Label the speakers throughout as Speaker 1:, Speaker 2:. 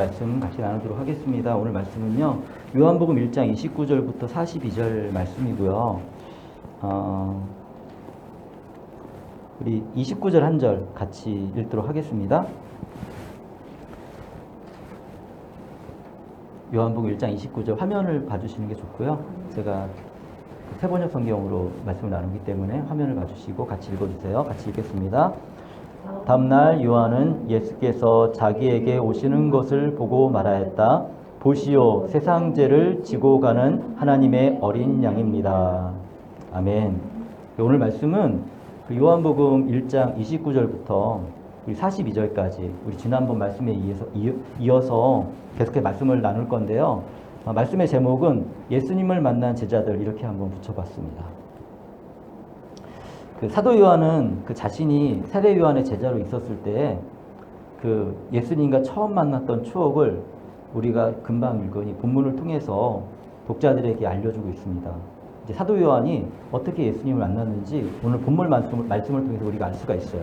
Speaker 1: 말씀 같이 나누도록 하겠습니다. 오늘 말씀은요, 요한복음 1장 29절부터 42절 말씀이고요. 우리 29절 한 절 같이 읽도록 하겠습니다. 요한복음 1장 29절 화면을 봐주시는 게 좋고요. 제가 세번역 성경으로 말씀을 나누기 때문에 화면을 봐주시고 같이 읽어주세요. 같이 읽겠습니다. 다음날 요한은 예수께서 자기에게 오시는 것을 보고 말하였다. 보시오, 세상 죄를 지고 가는 하나님의 어린 양입니다. 아멘. 오늘 말씀은 그 요한복음 1장 29절부터 우리 42절까지 우리 지난번 말씀에 이어서 계속해서 말씀을 나눌 건데요. 말씀의 제목은 예수님을 만난 제자들 이렇게 한번 붙여봤습니다. 그 사도 요한은 그 자신이 세례 요한의 제자로 있었을 때 그 예수님과 처음 만났던 추억을 우리가 금방 읽으니 본문을 통해서 독자들에게 알려주고 있습니다. 이제 사도 요한이 어떻게 예수님을 만났는지 오늘 본문 말씀을 통해서 우리가 알 수가 있어요.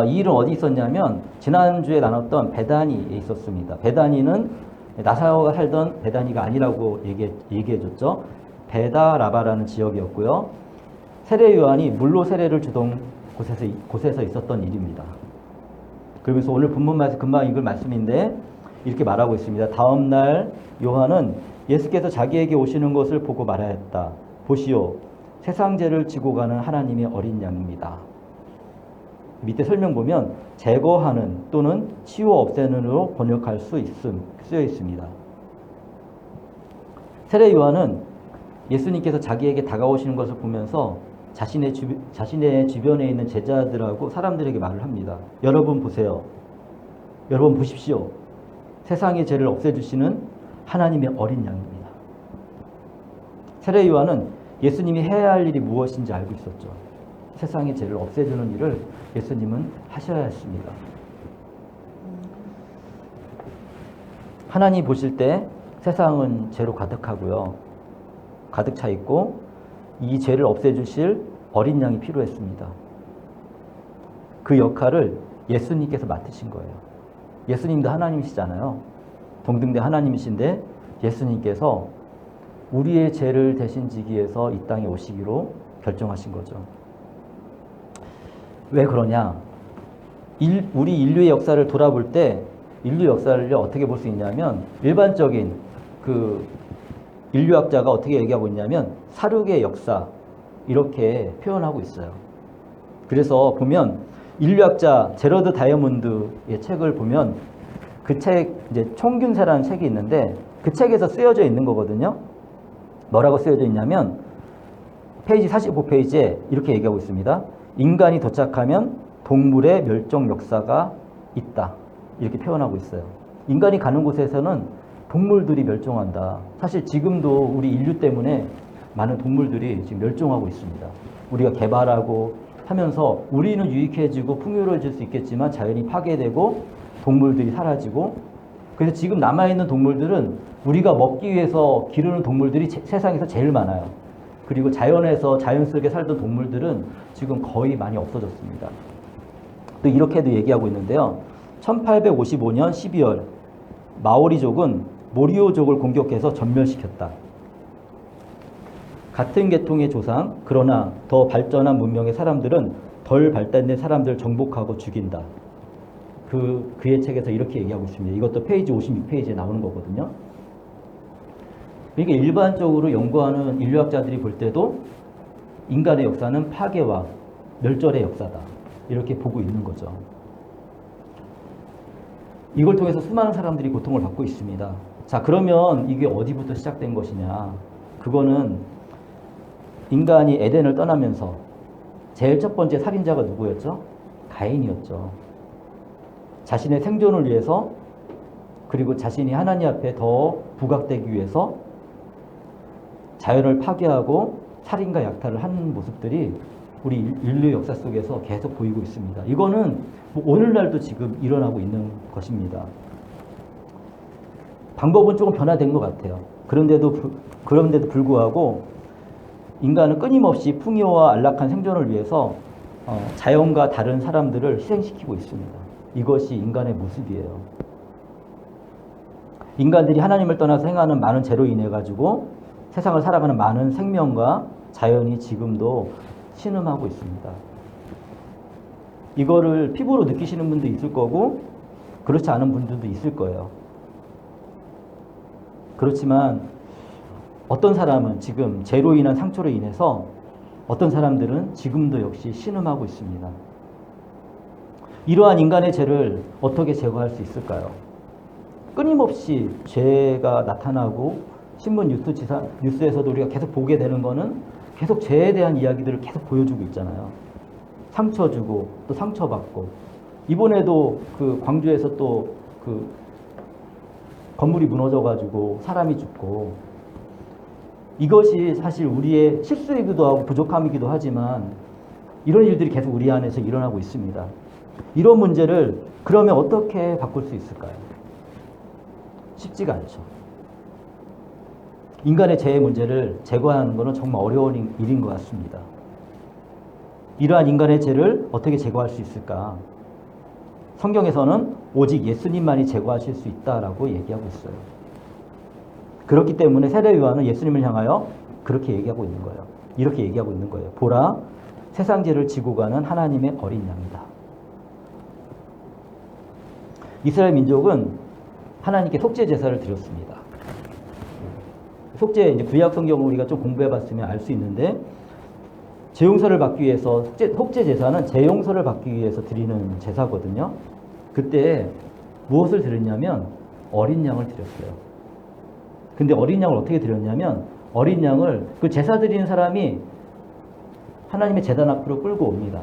Speaker 1: 이 일은 어디 있었냐면 지난주에 나눴던 베다니에 있었습니다. 베다니는 나사로가 살던 베다니가 아니라고 얘기해줬죠. 베다라바라는 지역이었고요. 세례 요한이 물로 세례를 주던 곳에서 있었던 일입니다. 그러면서 오늘 본문 말씀 금방 읽을 말씀인데 이렇게 말하고 있습니다. 다음 날 요한은 예수께서 자기에게 오시는 것을 보고 말하였다. 보시오, 세상 죄를 지고 가는 하나님의 어린 양입니다. 밑에 설명 보면 제거하는 또는 치워 없애는으로 번역할 수 쓰여 있습니다. 세례 요한은 예수님께서 자기에게 다가오시는 것을 보면서 자신의 주변에 있는 제자들하고 사람들에게 말을 합니다. 여러분 보세요. 여러분 보십시오. 세상의 죄를 없애주시는 하나님의 어린 양입니다. 세례 요한은 예수님이 해야 할 일이 무엇인지 알고 있었죠. 세상의 죄를 없애주는 일을 예수님은 하셔야 했습니다. 하나님 보실 때 세상은 죄로 가득하고요. 가득 차 있고 이 죄를 없애주실 어린 양이 필요했습니다. 그 역할을 예수님께서 맡으신 거예요. 예수님도 하나님이시잖아요. 동등된 하나님이신데 예수님께서 우리의 죄를 대신 지기 위해서 이 땅에 오시기로 결정하신 거죠. 왜 그러냐? 우리 인류의 역사를 돌아볼 때 인류 역사를 어떻게 볼 수 있냐면 일반적인 그 인류학자가 어떻게 얘기하고 있냐면 사륙의 역사 이렇게 표현하고 있어요. 그래서 보면 인류학자 제러드 다이아몬드의 책을 보면 그 책 이제 총균세라는 책이 있는데 그 책에서 쓰여져 있는 거거든요. 뭐라고 쓰여져 있냐면 페이지 45페이지에 이렇게 얘기하고 있습니다. 인간이 도착하면 동물의 멸종 역사가 있다. 이렇게 표현하고 있어요. 인간이 가는 곳에서는 동물들이 멸종한다. 사실 지금도 우리 인류 때문에 많은 동물들이 지금 멸종하고 있습니다. 우리가 개발하고 하면서 우리는 유익해지고 풍요로워질 수 있겠지만 자연이 파괴되고 동물들이 사라지고 그래서 지금 남아있는 동물들은 우리가 먹기 위해서 기르는 동물들이 세상에서 제일 많아요. 그리고 자연 속에 살던 동물들은 지금 거의 많이 없어졌습니다. 또 이렇게도 얘기하고 있는데요. 1855년 12월 마오리족은 모리오족을 공격해서 전멸시켰다. 같은 계통의 조상, 그러나 더 발전한 문명의 사람들은 덜 발달된 사람들을 정복하고 죽인다. 그의 책에서 이렇게 얘기하고 있습니다. 이것도 페이지 56페이지에 나오는 거거든요. 그러니까 일반적으로 연구하는 인류학자들이 볼 때도 인간의 역사는 파괴와 멸절의 역사다. 이렇게 보고 있는 거죠. 이걸 통해서 수많은 사람들이 고통을 받고 있습니다. 자, 그러면 이게 어디부터 시작된 것이냐? 그거는 인간이 에덴을 떠나면서 제일 첫 번째 살인자가 누구였죠? 가인이었죠. 자신의 생존을 위해서 그리고 자신이 하나님 앞에 더 부각되기 위해서 자연을 파괴하고 살인과 약탈을 하는 모습들이 우리 인류 역사 속에서 계속 보이고 있습니다. 이거는 오늘날도 지금 일어나고 있는 것입니다. 방법은 조금 변화된 것 같아요. 그런데도 불구하고 인간은 끊임없이 풍요와 안락한 생존을 위해서 자연과 다른 사람들을 희생시키고 있습니다. 이것이 인간의 모습이에요. 인간들이 하나님을 떠나서 행하는 많은 죄로 인해 가지고 세상을 살아가는 많은 생명과 자연이 지금도 신음하고 있습니다. 이거를 피부로 느끼시는 분도 있을 거고 그렇지 않은 분들도 있을 거예요. 그렇지만 어떤 사람은 지금 죄로 인한 상처로 인해서 어떤 사람들은 지금도 역시 신음하고 있습니다. 이러한 인간의 죄를 어떻게 제거할 수 있을까요? 끊임없이 죄가 나타나고 신문 뉴스에서도 우리가 계속 보게 되는 거는 계속 죄에 대한 이야기들을 계속 보여주고 있잖아요. 상처 주고 또 상처받고, 이번에도 그 광주에서 또 그 건물이 무너져가지고 사람이 죽고, 이것이 사실 우리의 실수이기도 하고 부족함이기도 하지만 이런 일들이 계속 우리 안에서 일어나고 있습니다. 이런 문제를 그러면 어떻게 바꿀 수 있을까요? 쉽지가 않죠. 인간의 죄의 문제를 제거하는 것은 정말 어려운 일인 것 같습니다. 이러한 인간의 죄를 어떻게 제거할 수 있을까? 성경에서는 오직 예수님만이 제거하실 수 있다라고 얘기하고 있어요. 그렇기 때문에 세례 요한은 예수님을 향하여 그렇게 얘기하고 있는 거예요. 이렇게 얘기하고 있는 거예요. 보라, 세상 죄를 지고 가는 하나님의 어린 양이다. 이스라엘 민족은 하나님께 속죄 제사를 드렸습니다. 속죄, 이제 구약 성경을 우리가 좀 공부해봤으면 알 수 있는데, 재용서를 받기 위해서 속죄 제사는 재용서를 받기 위해서 드리는 제사거든요. 그때 무엇을 드렸냐면 어린 양을 드렸어요. 근데 어린 양을 어떻게 드렸냐면, 어린 양을 그 제사 드리는 사람이 하나님의 제단 앞으로 끌고 옵니다.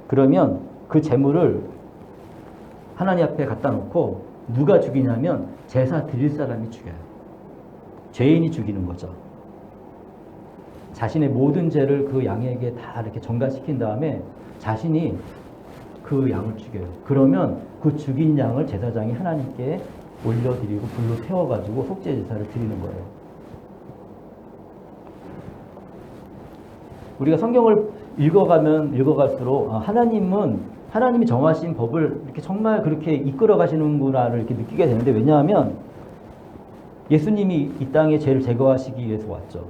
Speaker 1: 그러면 그 제물을 하나님 앞에 갖다 놓고 누가 죽이냐면 제사 드릴 사람이 죽여요. 죄인이 죽이는 거죠. 자신의 모든 죄를 그 양에게 다 이렇게 전가시킨 다음에 자신이 그 양을 죽여요. 그러면 그 죽인 양을 제사장이 하나님께 올려드리고 불로 태워가지고 속죄 제사를 드리는 거예요. 우리가 성경을 읽어가면 읽어갈수록 하나님이 정하신 법을 이렇게 정말 그렇게 이끌어 가시는구나를 이렇게 느끼게 되는데, 왜냐하면 예수님이 이 땅에 죄를 제거하시기 위해서 왔죠.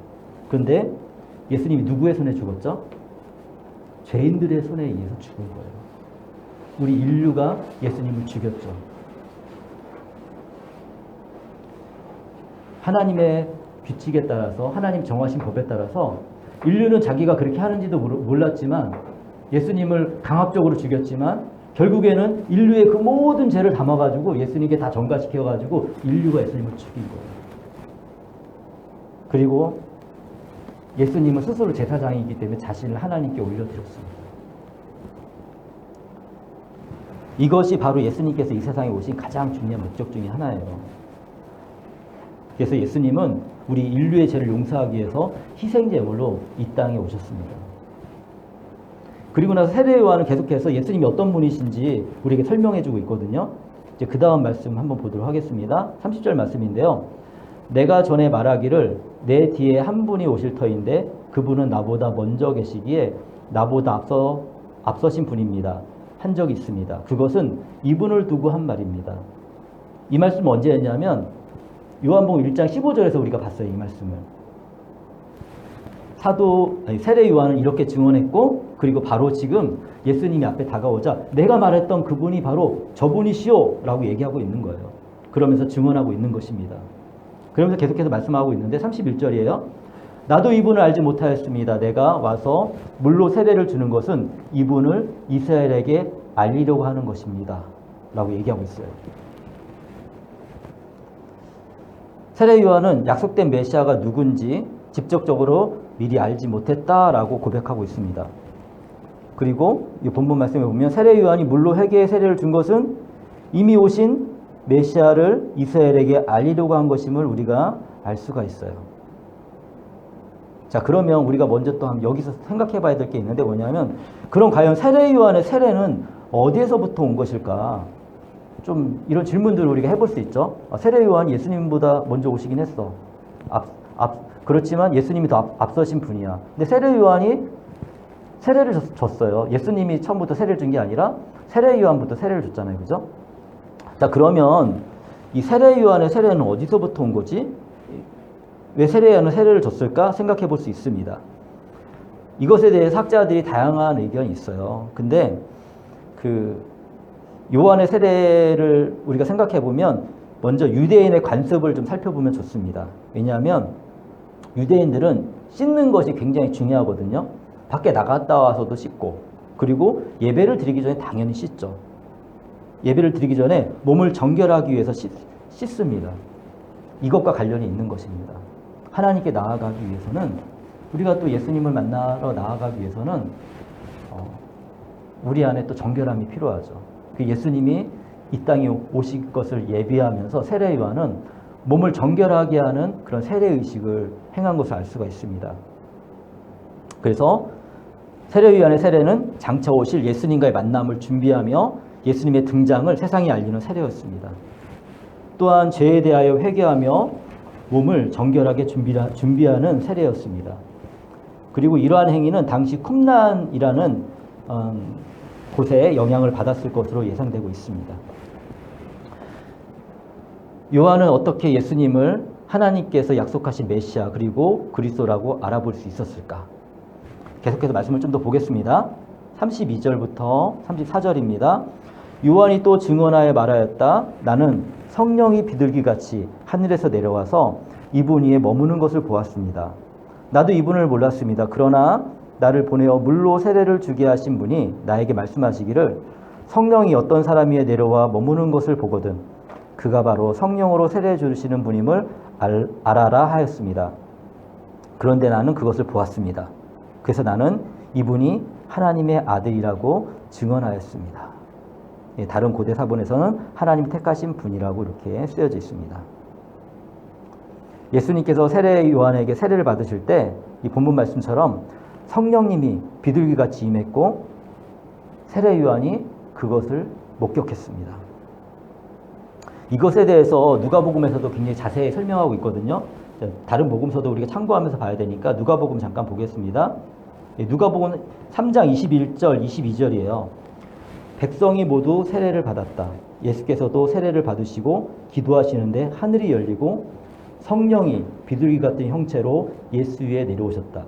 Speaker 1: 그런데 예수님이 누구의 손에 죽었죠? 죄인들의 손에 의해서 죽은 거예요. 우리 인류가 예수님을 죽였죠. 하나님의 규칙에 따라서, 하나님 정하신 법에 따라서 인류는 자기가 그렇게 하는지도 몰랐지만 예수님을 강압적으로 죽였지만 결국에는 인류의 그 모든 죄를 담아가지고 예수님께 다 전가시켜가지고 인류가 예수님을 죽인 거예요. 그리고 예수님은 스스로 제사장이기 때문에 자신을 하나님께 올려드렸습니다. 이것이 바로 예수님께서 이 세상에 오신 가장 중요한 목적 중에 하나예요. 그래서 예수님은 우리 인류의 죄를 용서하기 위해서 희생제물로 이 땅에 오셨습니다. 그리고 나서 세례 요한은 계속해서 예수님이 어떤 분이신지 우리에게 설명해주고 있거든요. 이제 그 다음 말씀 한번 보도록 하겠습니다. 30절 말씀인데요. 내가 전에 말하기를 내 뒤에 한 분이 오실 터인데 그분은 나보다 먼저 계시기에 나보다 앞서신 분입니다. 한 적이 있습니다. 그것은 이분을 두고 한 말입니다. 이 말씀은 언제 했냐면 요한복음 1장 15절에서 우리가 봤어요. 이 말씀을. 세례 요한은 이렇게 증언했고, 그리고 바로 지금 예수님이 앞에 다가오자 내가 말했던 그분이 바로 저분이시오 라고 얘기하고 있는 거예요. 그러면서 증언하고 있는 것입니다. 그러면서 계속해서 말씀하고 있는데 31절이에요. 나도 이분을 알지 못하였습니다. 내가 와서 물로 세례를 주는 것은 이분을 이스라엘에게 알리려고 하는 것입니다 라고 얘기하고 있어요. 세례 요한은 약속된 메시아가 누군지 직접적으로 미리 알지 못했다라고 고백하고 있습니다. 그리고 이 본문 말씀에 보면 세례 요한이 물로 회개의 세례를 준 것은 이미 오신 메시아를 이스라엘에게 알리려고 한 것임을 우리가 알 수가 있어요. 자, 그러면 우리가 먼저 또 여기서 생각해 봐야 될 게 있는데 뭐냐면, 그럼 과연 세례 요한의 세례는 어디에서부터 온 것일까? 좀 이런 질문들을 우리가 해볼 수 있죠. 세례 요한이 예수님보다 먼저 오시긴 했어. 그렇지만 예수님이 더 앞서신 분이야. 근데 세례 요한이 세례를 줬어요. 예수님이 처음부터 세례를 준 게 아니라 세례 요한부터 세례를 줬잖아요. 그죠? 자, 그러면 이 세례요한의 세례는 어디서부터 온 거지? 왜 세례요한은 세례를 줬을까 생각해 볼 수 있습니다. 이것에 대해 학자들이 다양한 의견이 있어요. 근데 그 요한의 세례를 우리가 생각해 보면 먼저 유대인의 관습을 좀 살펴보면 좋습니다. 왜냐하면 유대인들은 씻는 것이 굉장히 중요하거든요. 밖에 나갔다 와서도 씻고, 그리고 예배를 드리기 전에 당연히 씻죠. 예배를 드리기 전에 몸을 정결하기 위해서 씻습니다. 이것과 관련이 있는 것입니다. 하나님께 나아가기 위해서는, 우리가 또 예수님을 만나러 나아가기 위해서는 우리 안에 또 정결함이 필요하죠. 그 예수님이 이 땅에 오실 것을 예비하면서 세례 요한은 몸을 정결하게 하는 그런 세례 의식을 행한 것을 알 수가 있습니다. 그래서 세례 요한의 세례는 장차 오실 예수님과의 만남을 준비하며 예수님의 등장을 세상에 알리는 세례였습니다. 또한 죄에 대하여 회개하며 몸을 정결하게 준비하는 세례였습니다. 그리고 이러한 행위는 당시 쿰란이라는 곳에 영향을 받았을 것으로 예상되고 있습니다. 요한은 어떻게 예수님을 하나님께서 약속하신 메시아 그리고 그리스도라고 알아볼 수 있었을까? 계속해서 말씀을 좀 더 보겠습니다. 32절부터 34절입니다. 요한이 또 증언하여 말하였다. 나는 성령이 비둘기같이 하늘에서 내려와서 이분 위에 머무는 것을 보았습니다. 나도 이분을 몰랐습니다. 그러나 나를 보내어 물로 세례를 주게 하신 분이 나에게 말씀하시기를 성령이 어떤 사람 위에 내려와 머무는 것을 보거든 그가 바로 성령으로 세례 주시는 분임을 알아라 하였습니다. 그런데 나는 그것을 보았습니다. 그래서 나는 이분이 하나님의 아들이라고 증언하였습니다. 다른 고대 사본에서는 하나님 택하신 분이라고 이렇게 쓰여져 있습니다. 예수님께서 세례 요한에게 세례를 받으실 때 이 본문 말씀처럼 성령님이 비둘기같이 임했고 세례 요한이 그것을 목격했습니다. 이것에 대해서 누가복음에서도 굉장히 자세히 설명하고 있거든요. 다른 복음서도 우리가 참고하면서 봐야 되니까 누가복음 잠깐 보겠습니다. 누가복음 3장 21절, 22절이에요. 백성이 모두 세례를 받았다. 예수께서도 세례를 받으시고 기도하시는데 하늘이 열리고 성령이 비둘기 같은 형체로 예수 위에 내려오셨다.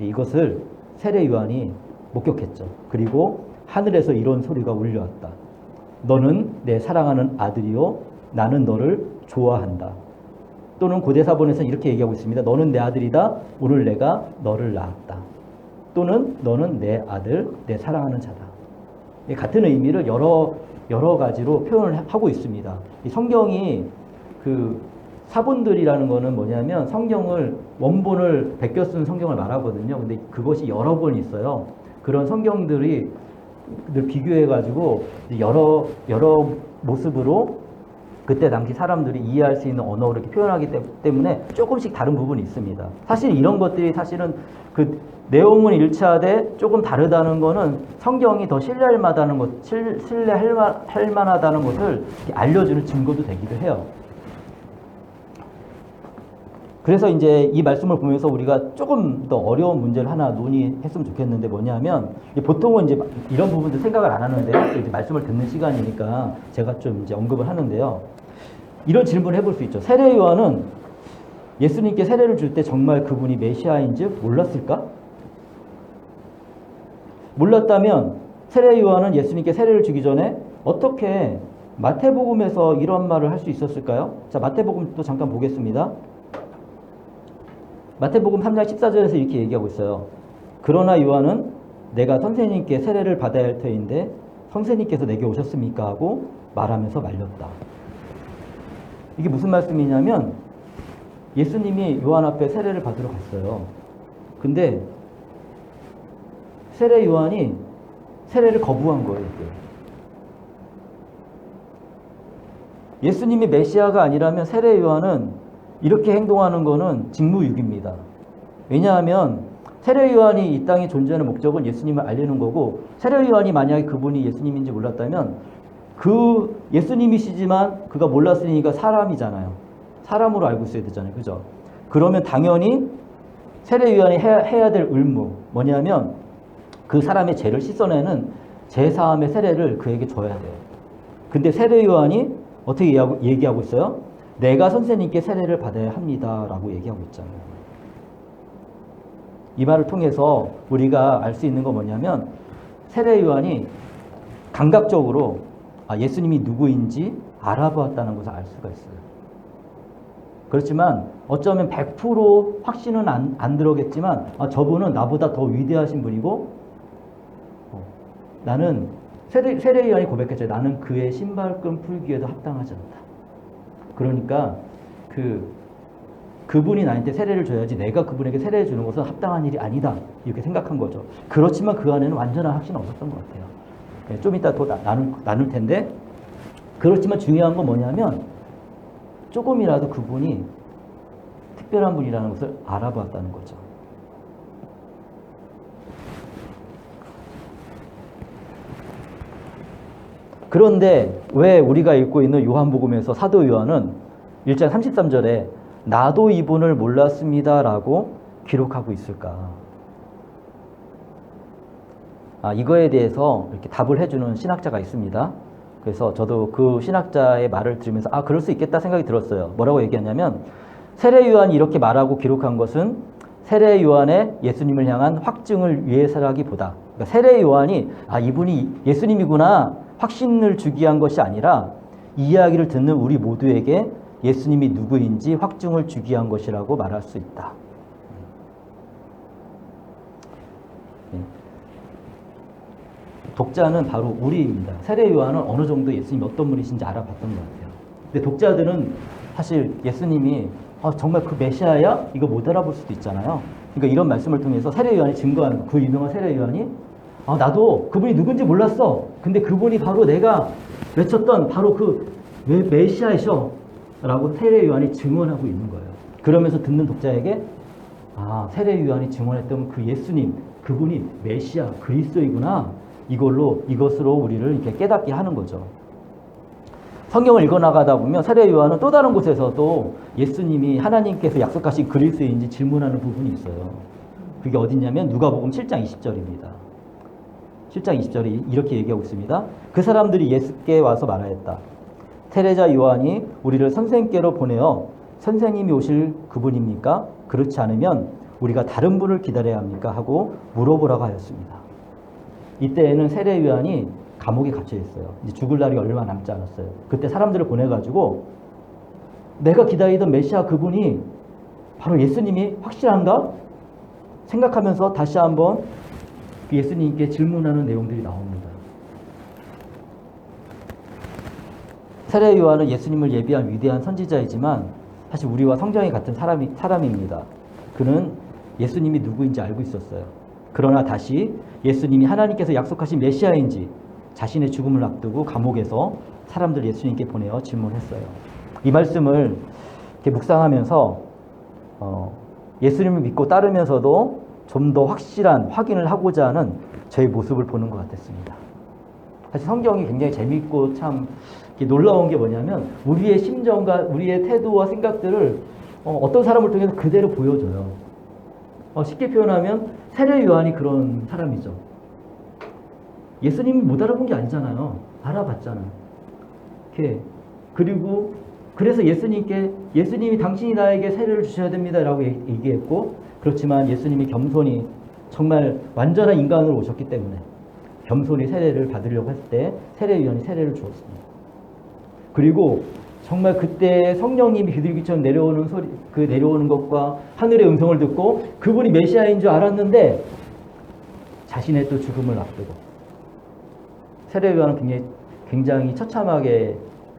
Speaker 1: 이것을 세례 요한이 목격했죠. 그리고 하늘에서 이런 소리가 울려왔다. 너는 내 사랑하는 아들이요 나는 너를 좋아한다. 또는 고대사본에서는 이렇게 얘기하고 있습니다. 너는 내 아들이다. 오늘 내가 너를 낳았다. 또는 너는 내 아들, 내 사랑하는 자다. 같은 의미를 여러 가지로 표현을 하고 있습니다. 이 성경이 그 사본들이라는 거는 뭐냐면 성경을 원본을 베껴 쓴 성경을 말하거든요. 근데 그것이 여러 권 있어요. 그런 성경들이 늘 비교해가지고 여러 모습으로 그때 당시 사람들이 이해할 수 있는 언어로 이렇게 표현하기 때문에 조금씩 다른 부분이 있습니다. 사실 이런 것들이 사실은 그 내용은 일치하되 조금 다르다는 거는 성경이 더 신뢰할 만하다는 것을 알려주는 증거도 되기도 해요. 그래서 이제 이 말씀을 보면서 우리가 조금 더 어려운 문제를 하나 논의했으면 좋겠는데 뭐냐면 보통은 이제 이런 부분도 생각을 안 하는데요. 이제 말씀을 듣는 시간이니까 제가 좀 이제 언급을 하는데요. 이런 질문을 해볼 수 있죠. 세례 요한은 예수님께 세례를 줄 때 정말 그분이 메시아인지 몰랐을까? 몰랐다면 세례 요한은 예수님께 세례를 주기 전에 어떻게 마태복음에서 이런 말을 할 수 있었을까요? 자, 마태복음 또 잠깐 보겠습니다. 마태복음 3장 14절에서 이렇게 얘기하고 있어요. 그러나 요한은 내가 선생님께 세례를 받아야 할 터인데 선생님께서 내게 오셨습니까? 하고 말하면서 말렸다. 이게 무슨 말씀이냐면 예수님이 요한 앞에 세례를 받으러 갔어요. 근데 세례 요한이 세례를 거부한 거예요. 예수님이 메시아가 아니라면 세례 요한은 이렇게 행동하는 것은 직무유기입니다. 왜냐하면 세례 요한이 이 땅에 존재하는 목적은 예수님을 알리는 거고 세례 요한이 만약에 그분이 예수님인지 몰랐다면 그 예수님이시지만 그가 몰랐으니까 사람이잖아요. 사람으로 알고 있어야 되잖아요. 그죠? 그러면 당연히 세례 요한이 해야 될 의무 뭐냐면 그 사람의 죄를 씻어내는 제사함의 세례를 그에게 줘야 돼요. 근데 세례 요한이 어떻게 얘기하고 있어요? 내가 선생님께 세례를 받아야 합니다. 라고 얘기하고 있잖아요. 이 말을 통해서 우리가 알 수 있는 건 뭐냐면 세례 요한이 감각적으로 예수님이 누구인지 알아보았다는 것을 알 수가 있어요. 그렇지만 어쩌면 100% 확신은 안 들어겠지만 저분은 나보다 더 위대하신 분이고 나는 세례 요한이 고백했죠. 나는 그의 신발끈 풀기에도 합당하지 않다. 그러니까 그분이 나한테 세례를 줘야지 내가 그분에게 세례를 주는 것은 합당한 일이 아니다. 이렇게 생각한 거죠. 그렇지만 그 안에는 완전한 확신은 없었던 것 같아요. 좀 이따 더 나눌 텐데 그렇지만 중요한 건 뭐냐면 조금이라도 그분이 특별한 분이라는 것을 알아보았다는 거죠. 그런데 왜 우리가 읽고 있는 요한복음에서 사도 요한은 1장 33절에 나도 이분을 몰랐습니다 라고 기록하고 있을까? 이거에 대해서 이렇게 답을 해주는 신학자가 있습니다. 그래서 저도 그 신학자의 말을 들으면서 그럴 수 있겠다 생각이 들었어요. 뭐라고 얘기하냐면 세례 요한이 이렇게 말하고 기록한 것은 세례 요한의 예수님을 향한 확증을 위해서라기보다 그러니까 세례 요한이 이분이 예수님이구나 확신을 주기 위한 것이 아니라 이 이야기를 듣는 우리 모두에게 예수님이 누구인지 확증을 주기 위한 것이라고 말할 수 있다. 독자는 바로 우리입니다. 세례 요한은 어느 정도 예수님이 어떤 분이신지 알아봤던 것 같아요. 근데 독자들은 사실 예수님이 정말 그 메시아야? 이거 못 알아볼 수도 있잖아요. 그러니까 이런 말씀을 통해서 세례 요한이 증거하는 그 유명한 세례 요한이 나도 그분이 누군지 몰랐어. 근데 그분이 바로 내가 외쳤던 바로 그 메시아이셔 라고 세례 요한이 증언하고 있는 거예요. 그러면서 듣는 독자에게 세례 요한이 증언했던 그 예수님 그분이 메시아 그리스도이구나. 이것으로 우리를 이렇게 깨닫게 하는 거죠. 성경을 읽어나가다 보면 세례 요한은 또 다른 곳에서도 예수님이 하나님께서 약속하신 그리스도인지 질문하는 부분이 있어요. 그게 어디냐면 누가복음 7장 20절입니다. 7장 20절이 이렇게 얘기하고 있습니다. 그 사람들이 예수께 와서 말하였다. 세례자 요한이 우리를 선생님께로 보내어 선생님이 오실 그분입니까? 그렇지 않으면 우리가 다른 분을 기다려야 합니까? 하고 물어보라고 하였습니다. 이때에는 세례 요한이 감옥에 갇혀 있어요. 이제 죽을 날이 얼마 남지 않았어요. 그때 사람들을 보내가지고 내가 기다리던 메시아 그분이 바로 예수님이 확실한가? 생각하면서 다시 한번 예수님께 질문하는 내용들이 나옵니다. 세례 요한은 예수님을 예비한 위대한 선지자이지만 사실 우리와 성정이 같은 사람입니다. 그는 예수님이 누구인지 알고 있었어요. 그러나 다시 예수님이 하나님께서 약속하신 메시아인지 자신의 죽음을 앞두고 감옥에서 사람들 예수님께 보내어 질문했어요. 이 말씀을 이렇게 묵상하면서 예수님을 믿고 따르면서도 좀 더 확실한 확인을 하고자 하는 저의 모습을 보는 것 같았습니다. 사실 성경이 굉장히 재미있고 참 놀라운 게 뭐냐면 우리의 심정과 우리의 태도와 생각들을 어떤 사람을 통해서 그대로 보여줘요. 쉽게 표현하면 세례 요한이 그런 사람이죠. 예수님이 못 알아본 게 아니잖아요. 알아봤잖아요. 그리고 그래서 예수님이 당신이 나에게 세례를 주셔야 됩니다 라고 얘기했고 그렇지만 예수님이 겸손히 정말 완전한 인간으로 오셨기 때문에 겸손히 세례를 받으려고 했을 때 세례 요한이 세례를 주었습니다. 그리고 정말 그때 성령님이 비둘기처럼 내려오는 소리, 내려오는 것과 하늘의 음성을 듣고 그분이 메시아인 줄 알았는데 자신의 또 죽음을 앞두고 세례 요한은 굉장히 처참하게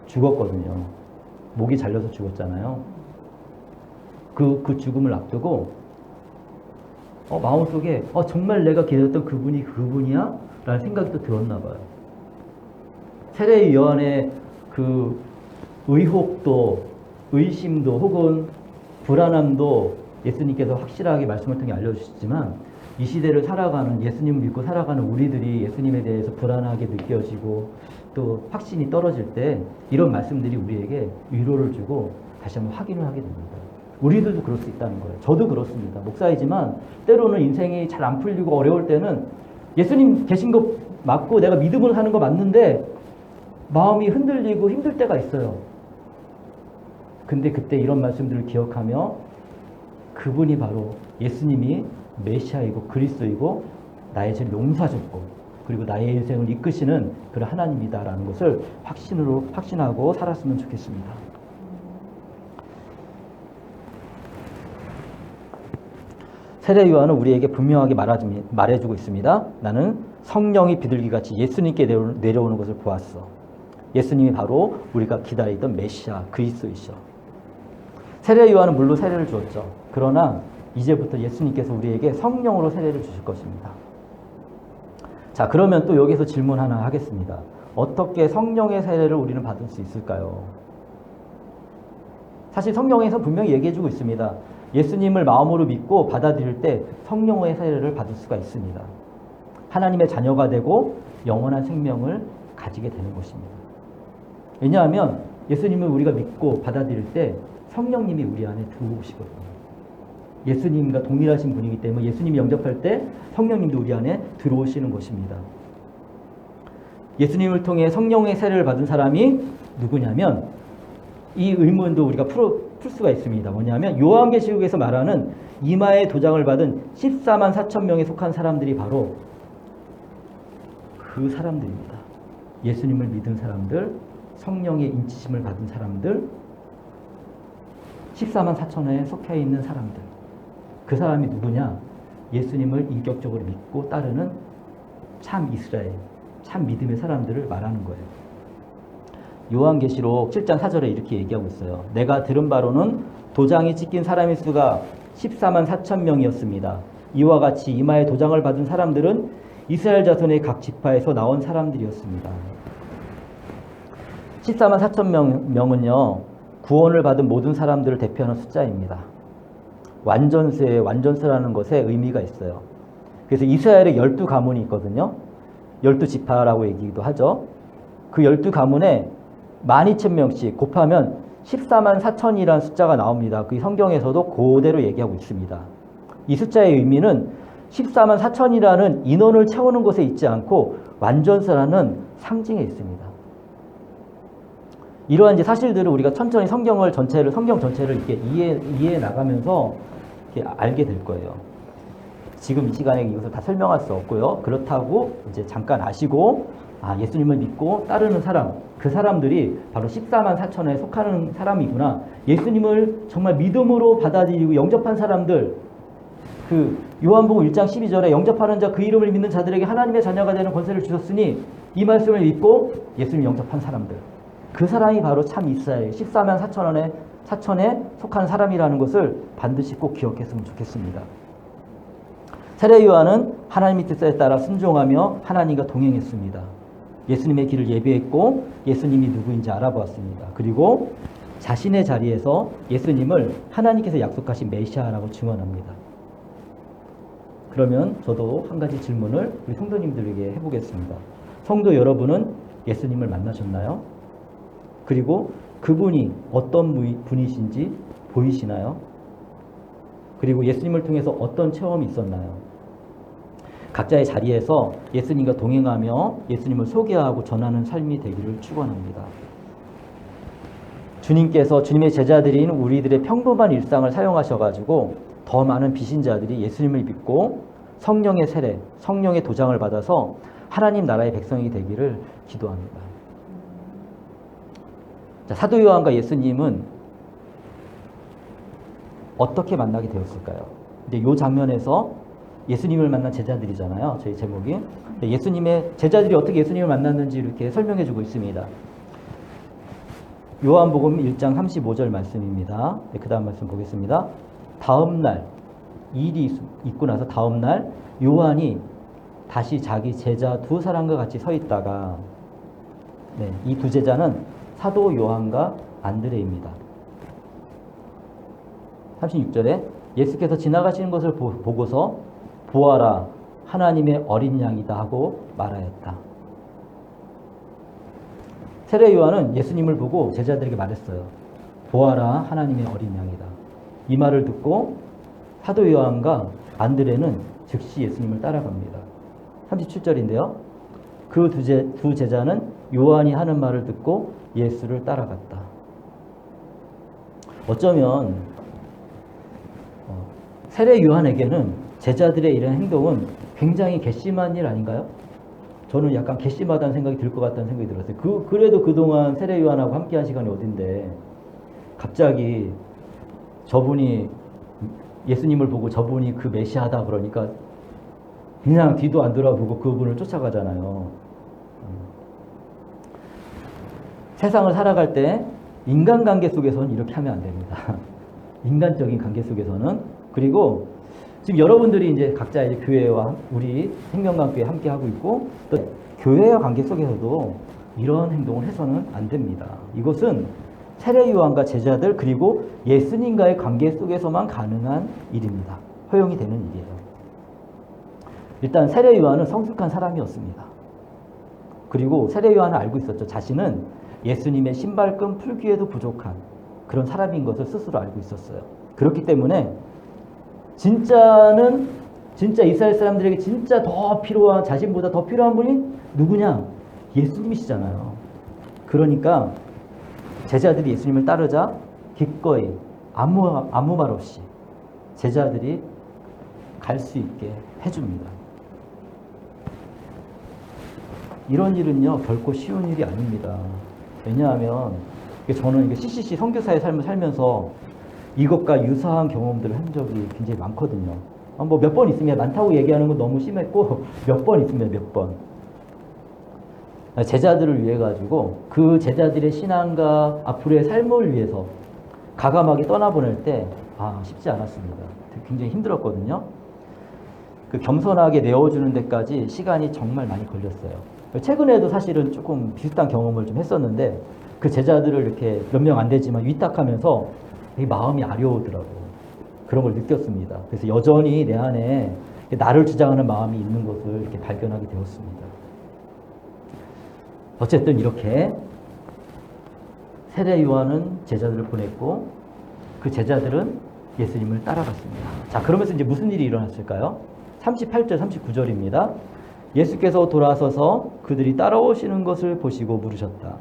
Speaker 1: 죽었거든요. 목이 잘려서 죽었잖아요. 그 죽음을 앞두고 마음속에 정말 내가 기다렸던 그분이 그분이야? 라는 생각이 또 들었나 봐요. 세례 요한의 그 의혹도 의심도 혹은 불안함도 예수님께서 확실하게 말씀을 통해 알려주시지만 이 시대를 살아가는 예수님을 믿고 살아가는 우리들이 예수님에 대해서 불안하게 느껴지고 또 확신이 떨어질 때 이런 말씀들이 우리에게 위로를 주고 다시 한번 확인을 하게 됩니다. 우리들도 그럴 수 있다는 거예요. 저도 그렇습니다. 목사이지만 때로는 인생이 잘 안 풀리고 어려울 때는 예수님 계신 거 맞고 내가 믿음으로 사는 거 맞는데 마음이 흔들리고 힘들 때가 있어요. 근데 그때 이런 말씀들을 기억하며 그분이 바로 예수님이 메시아이고 그리스도이고 나의 죄를 용서하셨고 그리고 나의 인생을 이끄시는 그런 하나님이다라는 것을 확신하고 살았으면 좋겠습니다. 세례 요한은 우리에게 분명하게 말해주고 있습니다. 나는 성령이 비둘기같이 예수님께 내려오는 것을 보았어. 예수님이 바로 우리가 기다리던 메시아 그리스도이셔. 세례 요한은 물로 세례를 주었죠. 그러나 이제부터 예수님께서 우리에게 성령으로 세례를 주실 것입니다. 자, 그러면 또 여기서 질문 하나 하겠습니다. 어떻게 성령의 세례를 우리는 받을 수 있을까요? 사실 성령에서 분명히 얘기해주고 있습니다. 예수님을 마음으로 믿고 받아들일 때 성령의 세례를 받을 수가 있습니다. 하나님의 자녀가 되고 영원한 생명을 가지게 되는 것입니다. 왜냐하면 예수님을 우리가 믿고 받아들일 때 성령님이 우리 안에 들어오시거든요. 예수님과 동일하신 분이기 때문에 예수님이 영접할 때 성령님도 우리 안에 들어오시는 것입니다. 예수님을 통해 성령의 세례를 받은 사람이 누구냐면 이 의문도 우리가 풀 수가 있습니다. 뭐냐면 요한계시록에서 말하는 이마에 도장을 받은 14만 4천 명에 속한 사람들이 바로 그 사람들입니다. 예수님을 믿은 사람들, 성령의 인치심을 받은 사람들, 14만 4천에 속해 있는 사람들. 그 사람이 누구냐? 예수님을 인격적으로 믿고 따르는 참 이스라엘, 참 믿음의 사람들을 말하는 거예요. 요한계시록 7장 4절에 이렇게 얘기하고 있어요. 내가 들은 바로는 도장이 찍힌 사람의 수가 14만 4천 명이었습니다. 이와 같이 이마에 도장을 받은 사람들은 이스라엘 자손의 각 지파에서 나온 사람들이었습니다. 14만 4천 명은요, 구원을 받은 모든 사람들을 대표하는 숫자입니다. 완전세라는 것에 의미가 있어요. 그래서 이스라엘에 12가문이 있거든요. 12지파라고 얘기도 하죠. 그 12가문에 12,000명씩 곱하면 14만 4천이라는 숫자가 나옵니다. 그 성경에서도 그대로 얘기하고 있습니다. 이 숫자의 의미는 14만 4천이라는 인원을 채우는 것에 있지 않고 완전세라는 상징에 있습니다. 이러한 이제 사실들을 우리가 천천히 성경 전체를 이렇게 이해해 나가면서 이렇게 알게 될 거예요. 지금 이 시간에 이것을 다 설명할 수 없고요. 그렇다고 이제 잠깐 아시고, 예수님을 믿고 따르는 사람, 그 사람들이 바로 14만 4천에 속하는 사람이구나. 예수님을 정말 믿음으로 받아들이고 영접한 사람들, 그 요한복음 1장 12절에 영접하는 자 그 이름을 믿는 자들에게 하나님의 자녀가 되는 권세를 주셨으니 이 말씀을 믿고 예수님 영접한 사람들, 그 사람이 바로 참 이스라엘 14만 4천에 속한 사람이라는 것을 반드시 꼭 기억했으면 좋겠습니다. 세례 요한은 하나님의 뜻에 따라 순종하며 하나님과 동행했습니다. 예수님의 길을 예비했고 예수님이 누구인지 알아보았습니다. 그리고 자신의 자리에서 예수님을 하나님께서 약속하신 메시아라고 증언합니다. 그러면 저도 한 가지 질문을 우리 성도님들에게 해보겠습니다. 성도 여러분은 예수님을 만나셨나요? 그리고 그분이 어떤 분이신지 보이시나요? 그리고 예수님을 통해서 어떤 체험이 있었나요? 각자의 자리에서 예수님과 동행하며 예수님을 소개하고 전하는 삶이 되기를 축원합니다. 주님께서 주님의 제자들인 우리들의 평범한 일상을 사용하셔가지고 더 많은 비신자들이 예수님을 믿고 성령의 세례, 성령의 도장을 받아서 하나님 나라의 백성이 되기를 기도합니다. 자, 사도 요한과 예수님은 어떻게 만나게 되었을까요? 근데 이 장면에서 예수님을 만난 제자들이잖아요. 저희 제목이. 예수님의 제자들이 어떻게 예수님을 만났는지 이렇게 설명해 주고 있습니다. 요한복음 1장 35절 말씀입니다. 그 다음 말씀 보겠습니다. 다음 날, 일이 있고 나서 다음 날 요한이 다시 자기 제자 두 사람과 같이 서 있다가 이 두 제자는 사도 요한과 안드레입니다. 36절에 예수께서 지나가시는 것을 보고서 보아라 하나님의 어린 양이다 하고 말하였다. 세례 요한은 예수님을 보고 제자들에게 말했어요. 보아라 하나님의 어린 양이다. 이 말을 듣고 사도 요한과 안드레는 즉시 예수님을 따라갑니다. 37절인데요. 그 두 제자는 요한이 하는 말을 듣고 예수를 따라갔다. 어쩌면 세례 요한에게는 제자들의 이런 행동은 굉장히 괘씸한 일 아닌가요? 저는 약간 괘씸하다는 생각이 들 것 같다는 생각이 들었어요. 그래도 그동안 세례 요한하고 함께한 시간이 어딘데 갑자기 저분이 예수님을 보고 저분이 그 메시아다 그러니까 그냥 뒤도 안 돌아보고 그분을 쫓아가잖아요. 세상을 살아갈 때 인간관계 속에서는 이렇게 하면 안 됩니다. 인간적인 관계 속에서는. 그리고 지금 여러분들이 이제 각자 이제 교회와 우리 생명강교회 함께 하고 있고 또 교회와 관계 속에서도 이런 행동을 해서는 안 됩니다. 이것은 세례 요한과 제자들 그리고 예수님과의 관계 속에서만 가능한 일입니다. 허용이 되는 일이에요. 일단 세례 요한은 성숙한 사람이었습니다. 그리고 세례 요한은 알고 있었죠. 자신은 예수님의 신발끈 풀기에도 부족한 그런 사람인 것을 스스로 알고 있었어요. 그렇기 때문에 진짜 이스라엘 사람들에게 진짜 더 필요한, 자신보다 더 필요한 분이 누구냐? 예수님이시잖아요. 그러니까 제자들이 예수님을 따르자 기꺼이 아무 말 없이 제자들이 갈 수 있게 해줍니다. 이런 일은요 결코 쉬운 일이 아닙니다. 왜냐하면 저는 CCC 선교사의 삶을 살면서 이것과 유사한 경험들을 한 적이 굉장히 많거든요. 뭐 몇 번 있으면 많다고 얘기하는 건 너무 심했고 몇 번 있으면 몇 번. 제자들을 위해 가지고 그 제자들의 신앙과 앞으로의 삶을 위해서 가감하게 떠나보낼 때 쉽지 않았습니다. 굉장히 힘들었거든요. 그 겸손하게 내어주는 데까지 시간이 정말 많이 걸렸어요. 최근에도 사실은 조금 비슷한 경험을 좀 했었는데 그 제자들을 이렇게 몇 명 안 되지만 위탁하면서 마음이 아려오더라고요. 그런 걸 느꼈습니다. 그래서 여전히 내 안에 나를 주장하는 마음이 있는 것을 이렇게 발견하게 되었습니다. 어쨌든 이렇게 세례 요한은 제자들을 보냈고 그 제자들은 예수님을 따라갔습니다. 자, 그러면서 이제 무슨 일이 일어났을까요? 38절, 39절입니다. 예수께서 돌아서서 그들이 따라오시는 것을 보시고 물으셨다.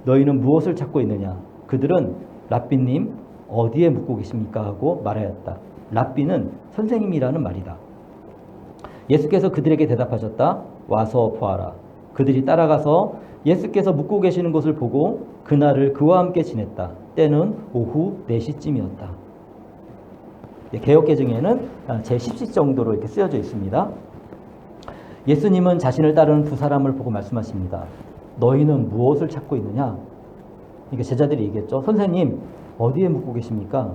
Speaker 1: 너희는 무엇을 찾고 있느냐? 그들은 랍비님 어디에 묻고 계십니까? 하고 말하였다. 랍비는 선생님이라는 말이다. 예수께서 그들에게 대답하셨다. 와서 보아라. 그들이 따라가서 예수께서 묻고 계시는 것을 보고 그날을 그와 함께 지냈다. 때는 오후 4시쯤이었다. 개역개정에는 제10시 정도로 이렇게 쓰여져 있습니다. 예수님은 자신을 따르는 두 사람을 보고 말씀하십니다. 너희는 무엇을 찾고 있느냐? 이게 제자들이 얘기했죠. 선생님, 어디에 묻고 계십니까?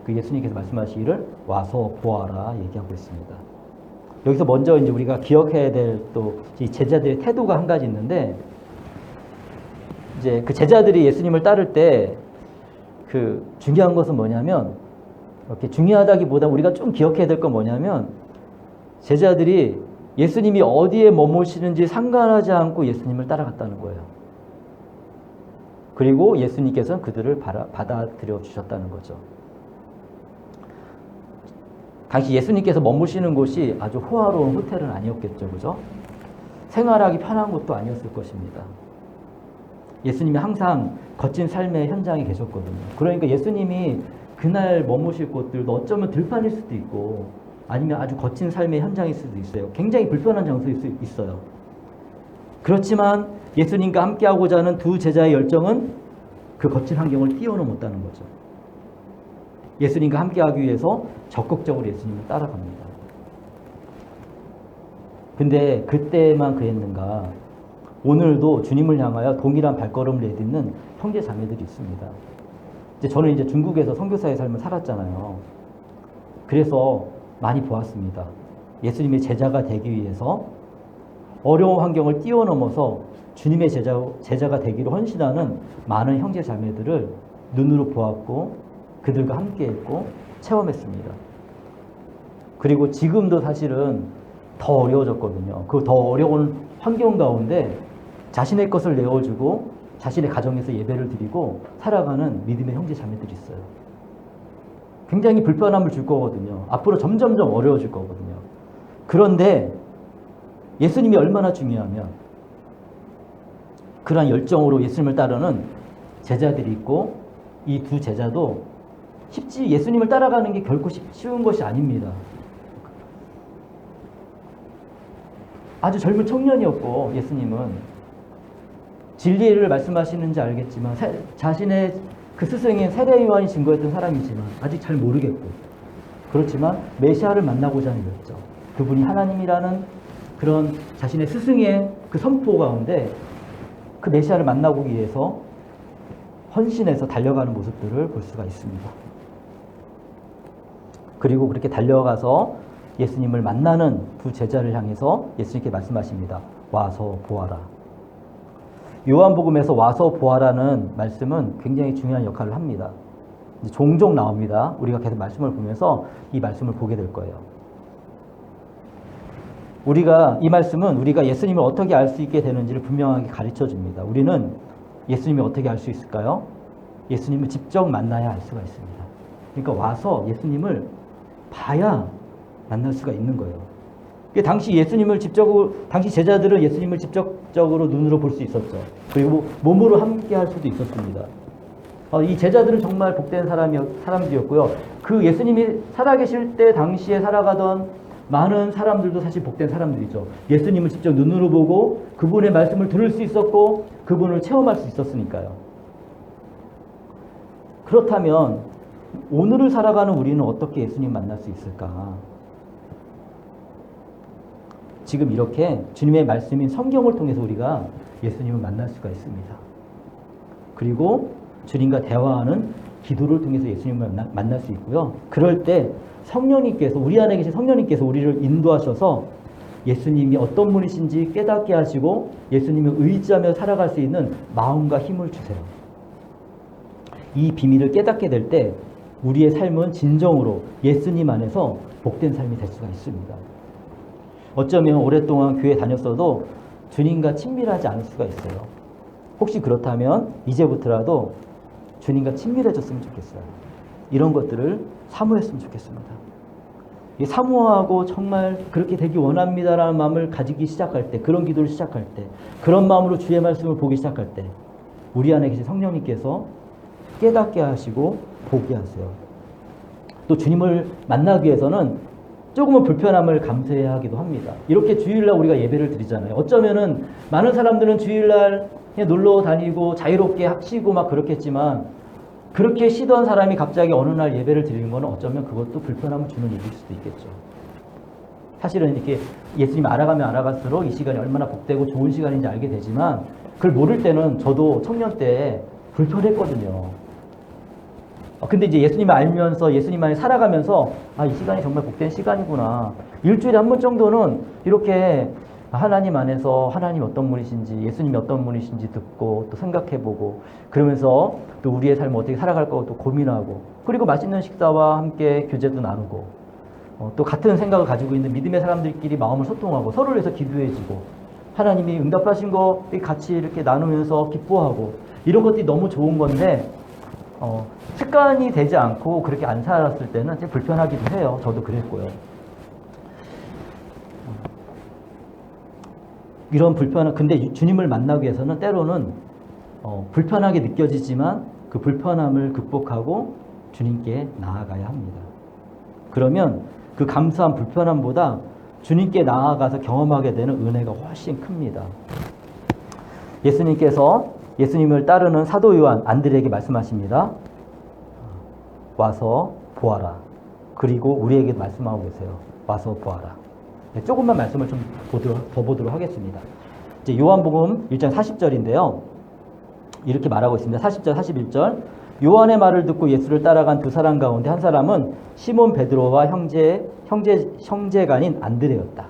Speaker 1: 그 예수님께서 말씀하시기를 와서 보아라 얘기하고 있습니다. 여기서 먼저 이제 우리가 기억해야 될 또 이 제자들의 태도가 한 가지 있는데 이제 그 제자들이 예수님을 따를 때 그 중요한 것은 뭐냐면 이렇게 중요하다기보다 우리가 좀 기억해야 될 건 뭐냐면 제자들이 예수님이 어디에 머무시는지 상관하지 않고 예수님을 따라갔다는 거예요. 그리고 예수님께서는 그들을 받아들여 주셨다는 거죠. 당시 예수님께서 머무시는 곳이 아주 호화로운 호텔은 아니었겠죠. 그죠? 생활하기 편한 곳도 아니었을 것입니다. 예수님이 항상 거친 삶의 현장에 계셨거든요. 그러니까 예수님이 그날 머무실 곳들도 어쩌면 들판일 수도 있고 아니면 아주 거친 삶의 현장일 수도 있어요. 굉장히 불편한 장소일 수 있어요. 그렇지만 예수님과 함께하고자 하는 두 제자의 열정은 그 거친 환경을 뛰어넘었다는 거죠. 예수님과 함께하기 위해서 적극적으로 예수님을 따라갑니다. 근데 그때만 그랬는가? 오늘도 주님을 향하여 동일한 발걸음을 내딛는 형제 자매들이 있습니다. 저는 이제 중국에서 선교사의 삶을 살았잖아요. 그래서 많이 보았습니다. 예수님의 제자가 되기 위해서 어려운 환경을 뛰어넘어서 주님의 제자가 되기로 헌신하는 많은 형제 자매들을 눈으로 보았고 그들과 함께했고 체험했습니다. 그리고 지금도 사실은 더 어려워졌거든요. 그 더 어려운 환경 가운데 자신의 것을 내어주고 자신의 가정에서 예배를 드리고 살아가는 믿음의 형제 자매들이 있어요. 굉장히 불편함을 줄 거거든요. 앞으로 점점점 어려워질 거거든요. 그런데 예수님이 얼마나 중요하면 그러한 열정으로 예수님을 따르는 제자들이 있고, 이 두 제자도 예수님을 따라가는 게 결코 쉬운 것이 아닙니다. 아주 젊은 청년이었고, 예수님은 진리를 말씀하시는지 알겠지만 자신의 그 스승인 세례 요한이 증거했던 사람이지만 아직 잘 모르겠고, 그렇지만 메시아를 만나고자 하는 열정, 그분이 하나님이라는 그런 자신의 스승의 그 선포 가운데 그 메시아를 만나고 위해서 헌신해서 달려가는 모습들을 볼 수가 있습니다. 그리고 그렇게 달려가서 예수님을 만나는 두 제자를 향해서 예수님께 말씀하십니다. 와서 보아라. 요한복음에서 와서 보아라는 말씀은 굉장히 중요한 역할을 합니다. 종종 나옵니다. 우리가 계속 말씀을 보면서 이 말씀을 보게 될 거예요. 이 말씀은 우리가 예수님을 어떻게 알 수 있게 되는지를 분명하게 가르쳐 줍니다. 우리는 예수님을 어떻게 알 수 있을까요? 예수님을 직접 만나야 알 수가 있습니다. 그러니까 와서 예수님을 봐야 만날 수가 있는 거예요. 당시 당시 제자들은 예수님을 직접적으로 눈으로 볼 수 있었죠. 그리고 몸으로 함께 할 수도 있었습니다. 이 제자들은 정말 복된 사람들이었고요. 그 예수님이 살아계실 때 당시에 살아가던 많은 사람들도 사실 복된 사람들이죠. 예수님을 직접 눈으로 보고 그분의 말씀을 들을 수 있었고 그분을 체험할 수 있었으니까요. 그렇다면 오늘을 살아가는 우리는 어떻게 예수님 만날 수 있을까? 지금 이렇게 주님의 말씀인 성경을 통해서 우리가 예수님을 만날 수가 있습니다. 그리고 주님과 대화하는 기도를 통해서 예수님을 만날 수 있고요. 그럴 때 성령님께서, 우리 안에 계신 성령님께서 우리를 인도하셔서 예수님이 어떤 분이신지 깨닫게 하시고 예수님을 의지하며 살아갈 수 있는 마음과 힘을 주세요. 이 비밀을 깨닫게 될 때 우리의 삶은 진정으로 예수님 안에서 복된 삶이 될 수가 있습니다. 어쩌면 오랫동안 교회 다녔어도 주님과 친밀하지 않을 수가 있어요. 혹시 그렇다면 이제부터라도 주님과 친밀해졌으면 좋겠어요. 이런 것들을 사모했으면 좋겠습니다. 사모하고 정말 그렇게 되기 원합니다라는 마음을 가지기 시작할 때, 그런 기도를 시작할 때, 그런 마음으로 주의 말씀을 보기 시작할 때 우리 안에 계신 성령님께서 깨닫게 하시고 보게 하세요. 또 주님을 만나기 위해서는 조금은 불편함을 감수해야 하기도 합니다. 이렇게 주일날 우리가 예배를 드리잖아요. 어쩌면은 많은 사람들은 주일날 그냥 놀러 다니고 자유롭게 쉬고 막 그렇겠지만, 그렇게 쉬던 사람이 갑자기 어느 날 예배를 드리는 거는 어쩌면 그것도 불편함을 주는 일일 수도 있겠죠. 사실은 이렇게 예수님 알아가면 알아갈수록 이 시간이 얼마나 복되고 좋은 시간인지 알게 되지만, 그걸 모를 때는 저도 청년 때 불편했거든요. 근데 이제 예수님을 알면서 예수님 안에 살아가면서 이 시간이 정말 복된 시간이구나. 일주일에 한 번 정도는 이렇게 하나님 안에서 하나님 어떤 분이신지, 예수님이 어떤 분이신지 듣고 또 생각해보고, 그러면서 또 우리의 삶을 어떻게 살아갈 거 또 고민하고, 그리고 맛있는 식사와 함께 교제도 나누고, 또 같은 생각을 가지고 있는 믿음의 사람들끼리 마음을 소통하고 서로를 위해서 기도해주고, 하나님이 응답하신 거 같이 이렇게 나누면서 기뻐하고, 이런 것들이 너무 좋은 건데 습관이 되지 않고 그렇게 안 살았을 때는 좀 불편하기도 해요. 저도 그랬고요. 이런 불편한, 근데 주님을 만나기 위해서는 때로는 불편하게 느껴지지만 그 불편함을 극복하고 주님께 나아가야 합니다. 그러면 그 감사한 불편함보다 주님께 나아가서 경험하게 되는 은혜가 훨씬 큽니다. 예수님께서 예수님을 따르는 사도 요한 안드레에게 말씀하십니다. 와서 보아라. 그리고 우리에게 말씀하고 계세요. 와서 보아라. 조금만 말씀을 좀 더 보도록 하겠습니다. 이제 요한복음 1장 40절인데요. 이렇게 말하고 있습니다. 40절, 41절. 요한의 말을 듣고 예수를 따라간 두 사람 가운데 한 사람은 시몬 베드로와 형제간인 안드레였다.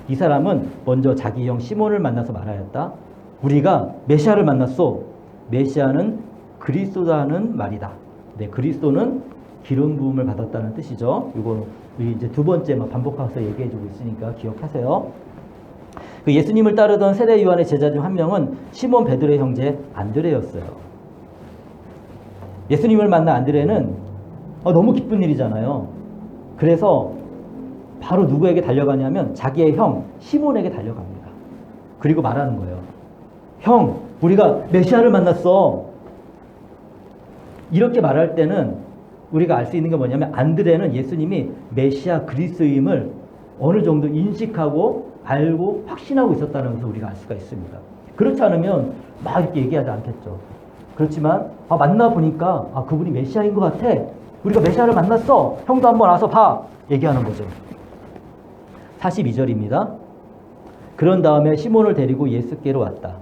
Speaker 1: 이 사람은 먼저 자기 형 시몬을 만나서 말하였다. 우리가 메시아를 만났소. 메시아는 그리스도라는 말이다. 네, 그리스도는 기름 부음을 받았다는 뜻이죠. 이거 이제 두 번째 반복해서 얘기해주고 있으니까 기억하세요. 그 예수님을 따르던 세례 요한의 제자 중 한 명은 시몬 베드로의 형제 안드레였어요. 예수님을 만난 안드레는 너무 기쁜 일이잖아요. 그래서 바로 누구에게 달려가냐면 자기의 형 시몬에게 달려갑니다. 그리고 말하는 거예요. 형, 우리가 메시아를 만났어. 이렇게 말할 때는 우리가 알 수 있는 게 뭐냐면 안드레는 예수님이 메시아 그리스도임을 어느 정도 인식하고 알고 확신하고 있었다는 것을 우리가 알 수가 있습니다. 그렇지 않으면 막 이렇게 얘기하지 않겠죠. 그렇지만 만나보니까 그분이 메시아인 것 같아. 우리가 메시아를 만났어. 형도 한번 와서 봐. 얘기하는 거죠. 42절입니다. 그런 다음에 시몬을 데리고 예수께로 왔다.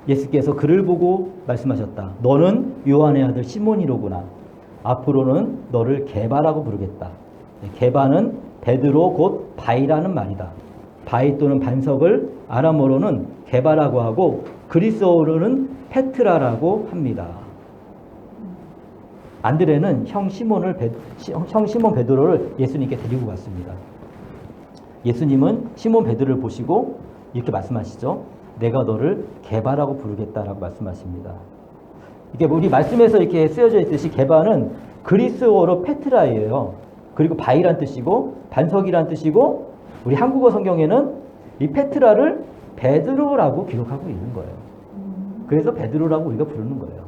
Speaker 1: 예수께서 그를 보고 말씀하셨다. 너는 요한의 아들 시몬이로구나. 앞으로는 너를 게바라고 부르겠다. 게바는 베드로 곧 바이라는 말이다. 바이 또는 반석을 아람어로는 게바라고 하고 그리스어로는 페트라라고 합니다. 안드레는 형 시몬 베드로를 예수님께 데리고 갔습니다. 예수님은 시몬 베드로를 보시고 이렇게 말씀하시죠. 내가 너를 게바라고 부르겠다라고 말씀하십니다. 이게 우리 말씀에서 이렇게 쓰여져 있듯이 게바는 그리스어로 페트라예요. 그리고 바이란 뜻이고 반석이란 뜻이고 우리 한국어 성경에는 이 페트라를 베드로라고 기록하고 있는 거예요. 그래서 베드로라고 우리가 부르는 거예요.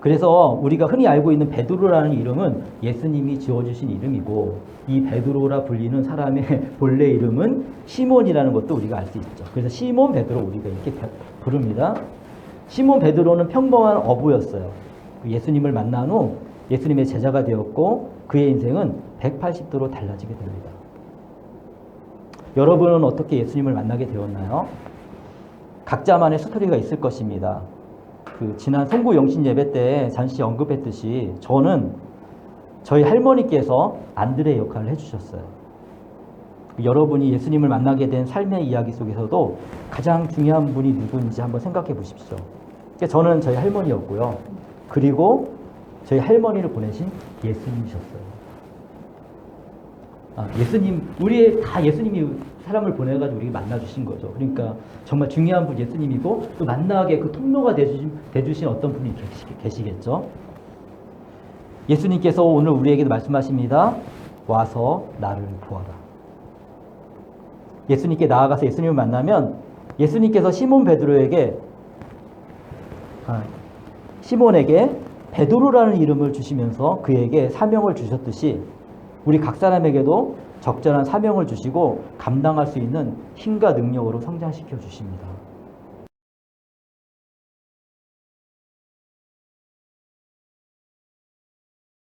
Speaker 1: 그래서 우리가 흔히 알고 있는 베드로라는 이름은 예수님이 지어주신 이름이고 이 베드로라 불리는 사람의 본래 이름은 시몬이라는 것도 우리가 알 수 있죠. 그래서 시몬 베드로 우리가 이렇게 부릅니다. 시몬 베드로는 평범한 어부였어요. 예수님을 만난 후 예수님의 제자가 되었고 그의 인생은 180도로 달라지게 됩니다. 여러분은 어떻게 예수님을 만나게 되었나요? 각자만의 스토리가 있을 것입니다. 지난 송구 영신 예배 때 잠시 언급했듯이 저는 저희 할머니께서 안드레 역할을 해주셨어요. 여러분이 예수님을 만나게 된 삶의 이야기 속에서도 가장 중요한 분이 누구인지 한번 생각해 보십시오. 저는 저희 할머니였고요. 그리고 저희 할머니를 보내신 예수님이셨어요. 우리 다 예수님이 사람을 보내가지고 우리가 만나주신 거죠. 그러니까 정말 중요한 분 예수님이고 또 만나게 그 통로가 돼주신 어떤 분이 계시겠죠. 예수님께서 오늘 우리에게도 말씀하십니다. 와서 나를 보아라. 예수님께 나아가서 예수님을 만나면 예수님께서 시몬에게 베드로라는 이름을 주시면서 그에게 사명을 주셨듯이 우리 각 사람에게도 적절한 사명을 주시고 감당할 수 있는 힘과 능력으로 성장시켜 주십니다.